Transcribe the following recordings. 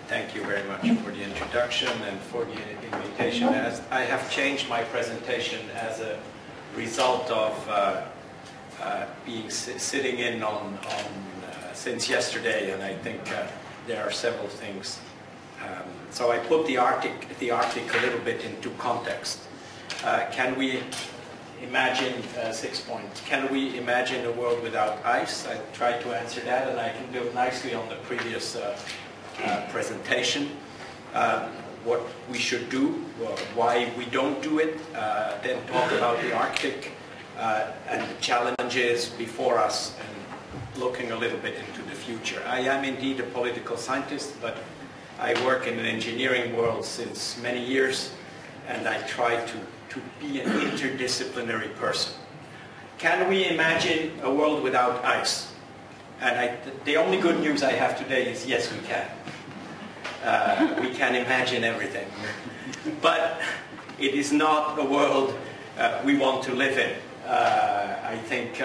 Thank you very much for the introduction and for the invitation. As I have changed my presentation as a result of sitting in on since yesterday, and I think there are several things. So I put the Arctic a little bit into context. Can we imagine 6 points? Can we imagine a world without ice? I tried to answer that, and I can do it nicely on the previous presentation. What we should do, why we don't do it, then talk about the Arctic and the challenges before us, and looking a little bit into the future. I am indeed a political scientist, but I work in an engineering world since many years, and I try to be an interdisciplinary person. Can we imagine a world without ice? And the only good news I have today is yes, we can. We can imagine everything. But it is not a world we want to live in. I think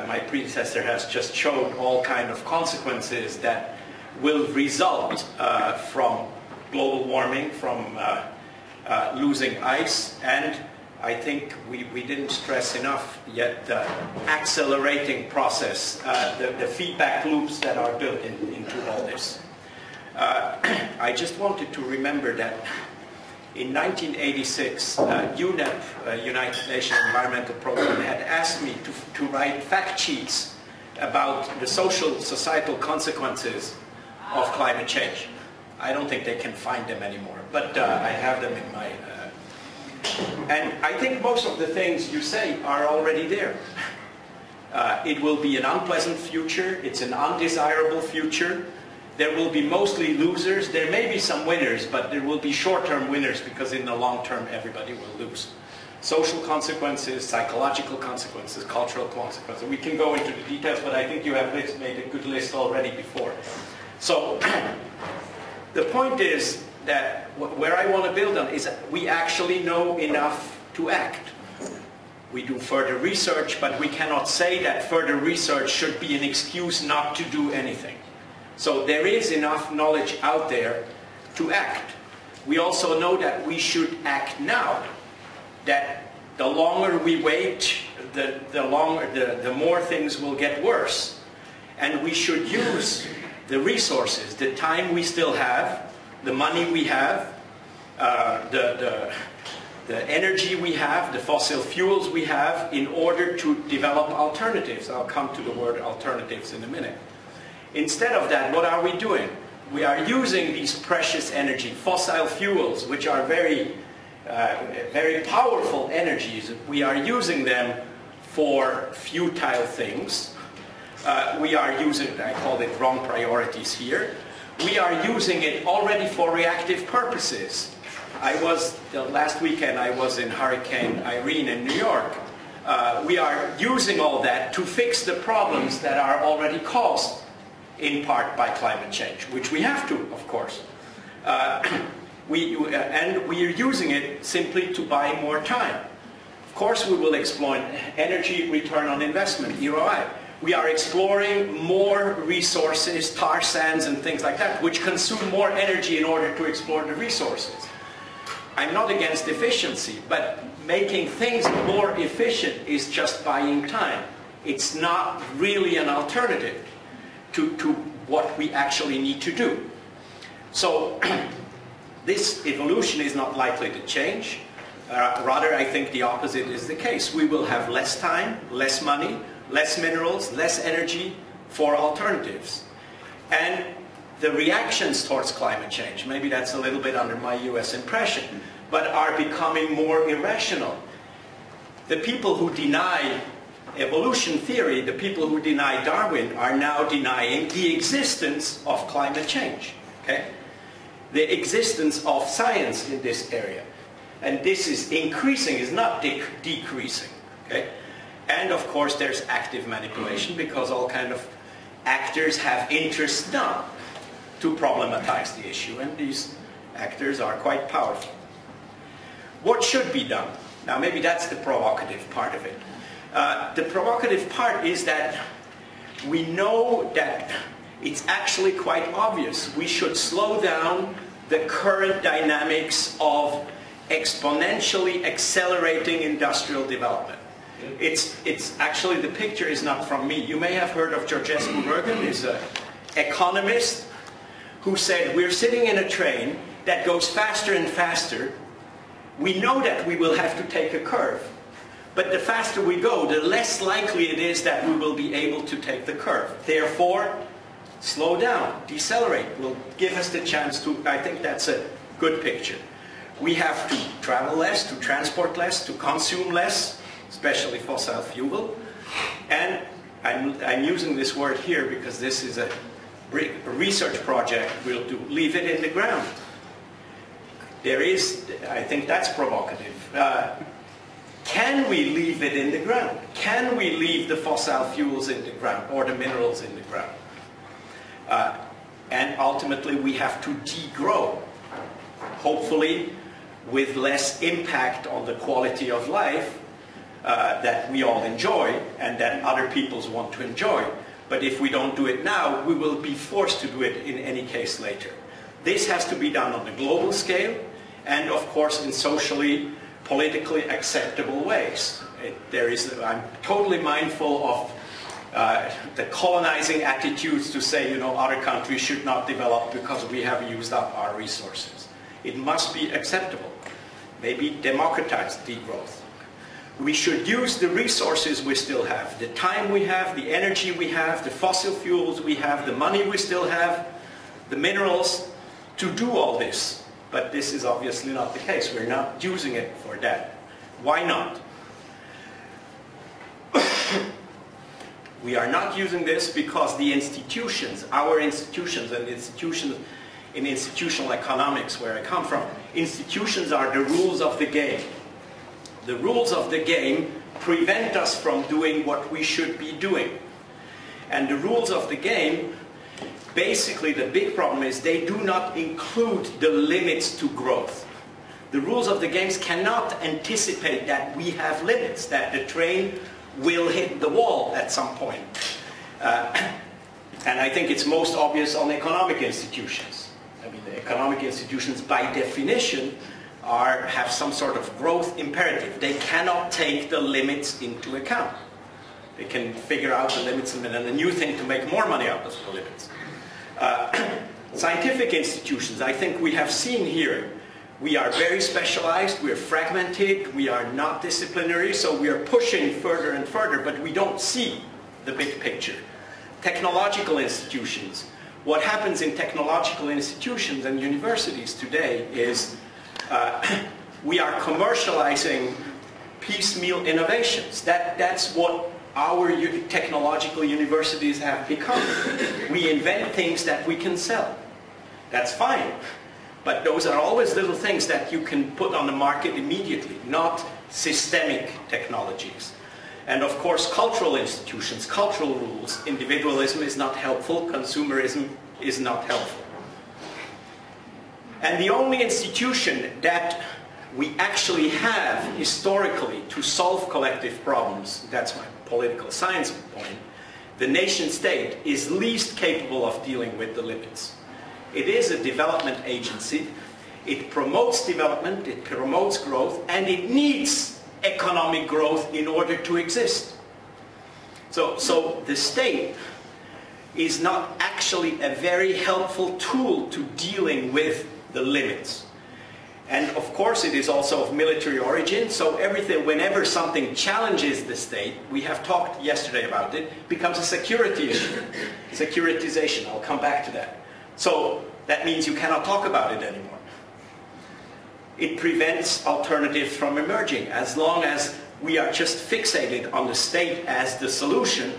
my predecessor has just shown all kinds of consequences that will result from global warming, from losing ice, and I think we didn't stress enough yet the accelerating process, the feedback loops that are built into all this. I just wanted to remember that in 1986, UNEP, United Nations Environmental Program, had asked me to write fact sheets about the societal consequences of climate change. I don't think they can find them anymore, but I have them in my... and I think most of the things you say are already there. It will be an unpleasant future. It's an undesirable future. There will be mostly losers. There may be some winners, but there will be short-term winners because in the long term everybody will lose. Social consequences, psychological consequences, cultural consequences. We can go into the details, but I think you have made a good list already before. So the point is that where I want to build on is that we actually know enough to act. We do further research, but we cannot say that further research should be an excuse not to do anything. So there is enough knowledge out there to act. We also know that we should act now. That the longer we wait, the more things will get worse. And we should use the resources, the time we still have, the money we have, the energy we have, the fossil fuels we have, in order to develop alternatives. I'll come to the word alternatives in a minute. Instead of that, what are we doing? We are using these precious energy, fossil fuels, which are very, very powerful energies. We are using them for futile things. We are using, I call it wrong priorities here. We are using it already for reactive purposes. Last weekend I was in Hurricane Irene in New York. We are using all that to fix the problems that are already caused in part by climate change, which we have to, of course. And we are using it simply to buy more time. Of course we will exploit energy return on investment, ROI. We are exploring more resources, tar sands and things like that, which consume more energy in order to explore the resources. I'm not against efficiency, but making things more efficient is just buying time. It's not really an alternative to what we actually need to do. So this evolution is not likely to change. Rather, I think the opposite is the case. We will have less time, less money, less minerals, less energy for alternatives. And the reactions towards climate change, maybe that's a little bit under my US impression, but are becoming more irrational. The people who deny evolution theory, the people who deny Darwin, are now denying the existence of climate change. Okay? The existence of science in this area. And this is increasing, is not decreasing. Okay? And of course there's active manipulation, because all kind of actors have interest now to problematize the issue, and these actors are quite powerful. What should be done? Now maybe that's the provocative part of it. The provocative part is that we know that It's actually quite obvious. We should slow down the current dynamics of exponentially accelerating industrial development. It's actually, the picture is not from me. You may have heard of Georgescu Rögen, he's an economist who said, we're sitting in a train that goes faster and faster. We know that we will have to take a curve. But the faster we go, the less likely it is that we will be able to take the curve. Therefore, slow down, decelerate, will give us the chance to, I think that's a good picture. We have to travel less, to transport less, to consume less, especially fossil fuel. And I'm using this word here because this is a research project we'll do, leave it in the ground. There is, I think that's provocative. Can we leave it in the ground? Can we leave the fossil fuels in the ground or the minerals in the ground? And ultimately we have to degrow, hopefully with less impact on the quality of life that we all enjoy and that other peoples want to enjoy. But if we don't do it now, we will be forced to do it in any case later. This has to be done on a global scale and of course in socially, politically acceptable ways. I'm totally mindful of the colonizing attitudes to say, you know, other countries should not develop because we have used up our resources. It must be acceptable. Maybe democratize degrowth. We should use the resources we still have, the time we have, the energy we have, the fossil fuels we have, the money we still have, the minerals, to do all this. But this is obviously not the case. We're not using it for that. Why not? We are not using this because the institutions, our institutions and institutions in institutional economics where I come from, institutions are the rules of the game. The rules of the game prevent us from doing what we should be doing. And the rules of the game, basically the big problem is they do not include the limits to growth. The rules of the games cannot anticipate that we have limits, that the train will hit the wall at some point. And I think it's most obvious on economic institutions. I mean, the economic institutions by definition have some sort of growth imperative. They cannot take the limits into account. They can figure out the limits and then a new thing to make more money out of the limits. Scientific institutions, I think we have seen here, we are very specialized, we are fragmented, we are not disciplinary, so we are pushing further and further, but we don't see the big picture. Technological institutions. What happens in technological institutions and universities today is we are commercializing piecemeal innovations. That's what our technological universities have become. We invent things that we can sell. That's fine. But those are always little things that you can put on the market immediately, not systemic technologies. And of course, cultural institutions, cultural rules. Individualism is not helpful. Consumerism is not helpful. And the only institution that we actually have historically to solve collective problems, that's my political science point, the nation state is least capable of dealing with the limits. It is a development agency. It promotes development, it promotes growth, and it needs economic growth in order to exist. So the state is not actually a very helpful tool to dealing with the limits. And of course it is also of military origin, so everything, whenever something challenges the state, we have talked yesterday about it, becomes a security issue. Securitization, I'll come back to that. So that means you cannot talk about it anymore. It prevents alternatives from emerging. As long as we are just fixated on the state as the solution,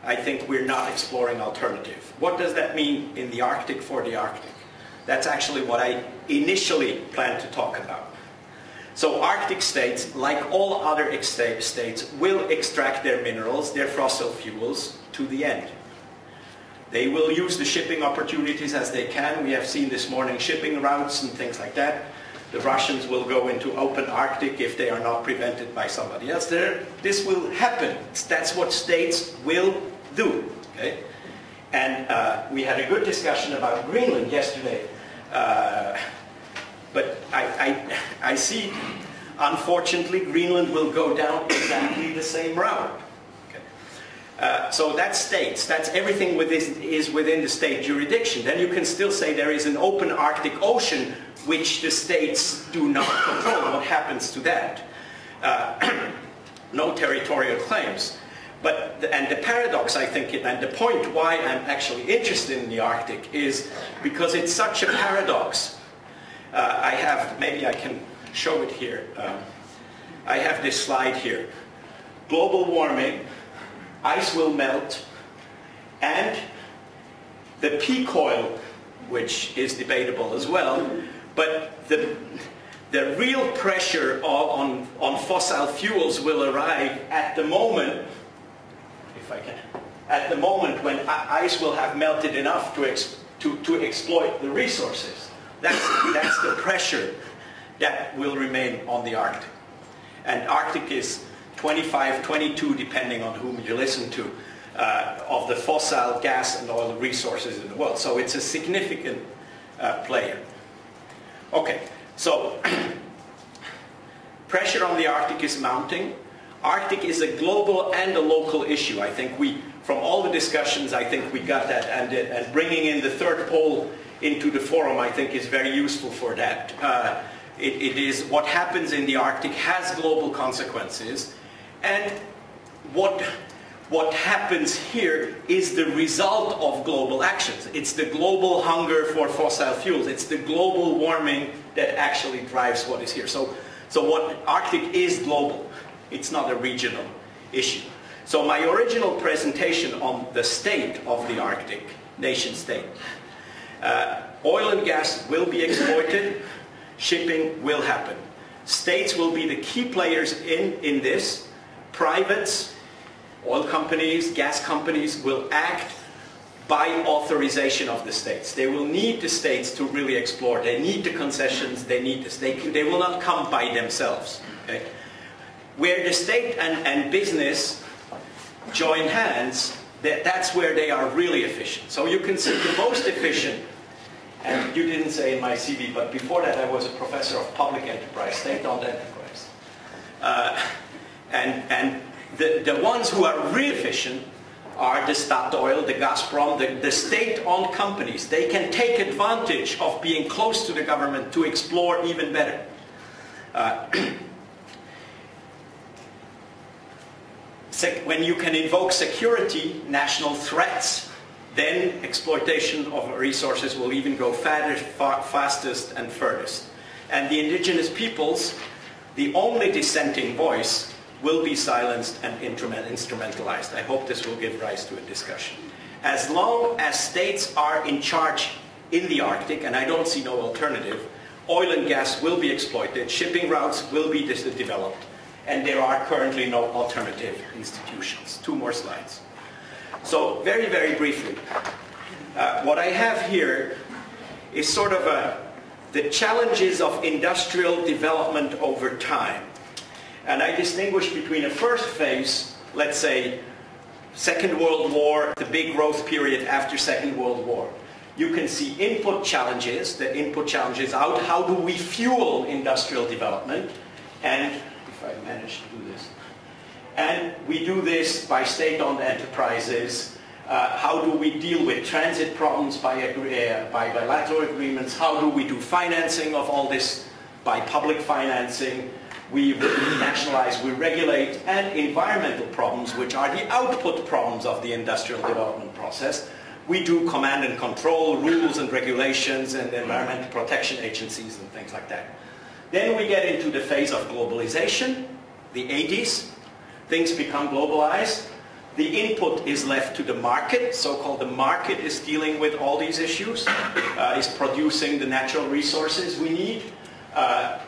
I think we're not exploring alternative. What does that mean in the Arctic for the Arctic? That's actually what I initially planned to talk about. So Arctic states, like all other states, will extract their minerals, their fossil fuels, to the end. They will use the shipping opportunities as they can. We have seen this morning shipping routes and things like that. The Russians will go into open Arctic if they are not prevented by somebody else there. This will happen. That's what states will do. Okay? And we had a good discussion about Greenland yesterday. But I see, unfortunately, Greenland will go down exactly the same route. Okay. So that's states. That's everything is within the state jurisdiction. Then you can still say there is an open Arctic Ocean which the states do not control. What happens to that? No territorial claims. And the paradox, I think, and the point why I'm actually interested in the Arctic is because it's such a paradox. Maybe I can show it here. I have this slide here. Global warming, ice will melt, and the peak oil, which is debatable as well, but the real pressure on fossil fuels will arrive at the moment, at the moment when ice will have melted enough to exploit the resources. That's the pressure that will remain on the Arctic. And Arctic is 25, 22, depending on whom you listen to, of the fossil gas and oil resources in the world. So it's a significant player. Okay, so pressure on the Arctic is mounting. Arctic is a global and a local issue. I think from all the discussions, I think we got that. And bringing in the third pole into the forum, I think, is very useful for that. It is what happens in the Arctic has global consequences. And what happens here is the result of global actions. It's the global hunger for fossil fuels. It's the global warming that actually drives what is here. So what Arctic is global. It's not a regional issue. So my original presentation on the state of the Arctic, nation state, oil and gas will be exploited, shipping will happen. States will be the key players in this. Privates, oil companies, gas companies will act by authorization of the states. They will need the states to really explore. They need the concessions, they need this. They will not come by themselves. Okay? Where the state and business join hands, that's where they are really efficient. So you can see the most efficient, and you didn't say in my CV, but before that I was a professor of public enterprise, state-owned enterprise. And the ones who are really efficient are the Statoil, the Gazprom, the state-owned companies. They can take advantage of being close to the government to explore even better. When you can invoke security, national threats, then exploitation of resources will even go fastest and furthest. And the indigenous peoples, the only dissenting voice, will be silenced and instrumentalized. I hope this will give rise to a discussion. As long as states are in charge in the Arctic, and I don't see no alternative, oil and gas will be exploited, shipping routes will be developed, and there are currently no alternative institutions. 2 more slides. So very, very briefly, what I have here is sort of the challenges of industrial development over time. And I distinguish between a first phase, let's say, Second World War, the big growth period after Second World War. You can see input challenges, the input challenges out, how do we fuel industrial development, and if I manage to do this. And we do this by state-owned enterprises. How do we deal with transit problems by bilateral agreements? How do we do financing of all this by public financing? We nationalize, we regulate, and environmental problems, which are the output problems of the industrial development process. We do command and control, rules and regulations, and environmental protection agencies and things like that. Then we get into the phase of globalization, the 80s. Things become globalized. The input is left to the market, so-called the market is dealing with all these issues, is producing the natural resources we need.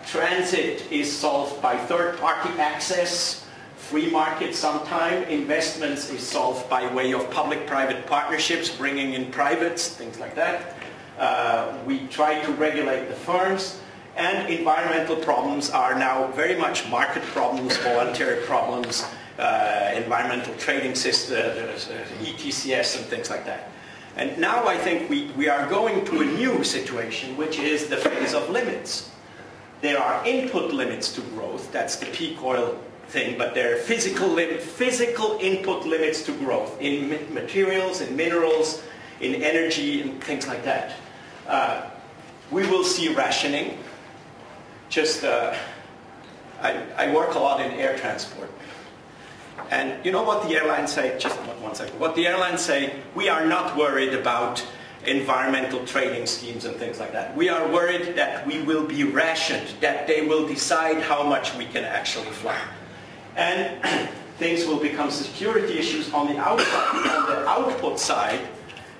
Transit is solved by third-party access, free market sometime. Investments is solved by way of public-private partnerships, bringing in privates, things like that. We try to regulate the firms. And environmental problems are now very much market problems, voluntary problems, environmental trading systems, ETCS and things like that. And now I think we are going to a new situation, which is the phase of limits. There are input limits to growth, that's the peak oil thing, but there are physical input limits to growth in materials, in minerals, in energy, and things like that. We will see rationing. Just, I work a lot in air transport. And you know what the airlines say? Just one second. What the airlines say, we are not worried about environmental trading schemes and things like that. We are worried that we will be rationed, that they will decide how much we can actually fly. And things will become security issues on the outside. On the output side,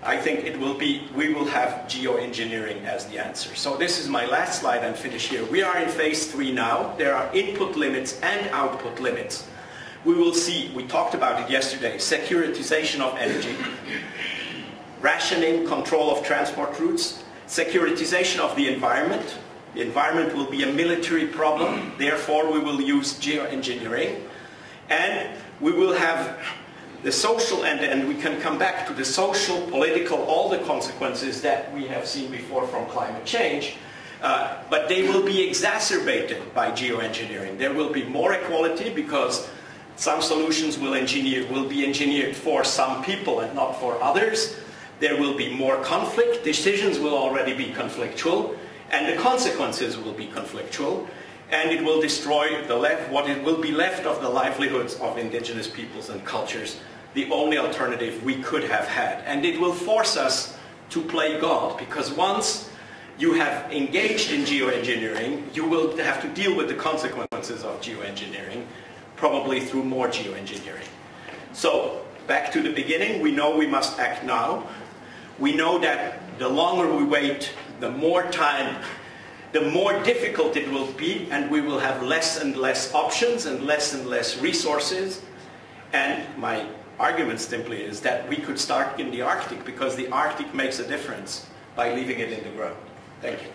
I think it will be, we will have geoengineering as the answer. So this is my last slide and finish here. We are in phase 3 now. There are input limits and output limits. We will see, we talked about it yesterday, securitization of energy, rationing, control of transport routes, securitization of the environment. The environment will be a military problem, therefore we will use geoengineering. And we will have the social end, and we can come back to the social, political, all the consequences that we have seen before from climate change. But they will be exacerbated by geoengineering. There will be more equality because some solutions will be engineered for some people and not for others. There will be more conflict. Decisions will already be conflictual, and the consequences will be conflictual. And it will destroy what it will be left of the livelihoods of indigenous peoples and cultures, the only alternative we could have had. And it will force us to play God, because once you have engaged in geoengineering, you will have to deal with the consequences of geoengineering, probably through more geoengineering. So, back to the beginning, we know we must act now. We know that the longer we wait, the more time, the more difficult it will be, and we will have less and less options and less resources. And my argument simply is that we could start in the Arctic, because the Arctic makes a difference by leaving it in the ground. Thank you.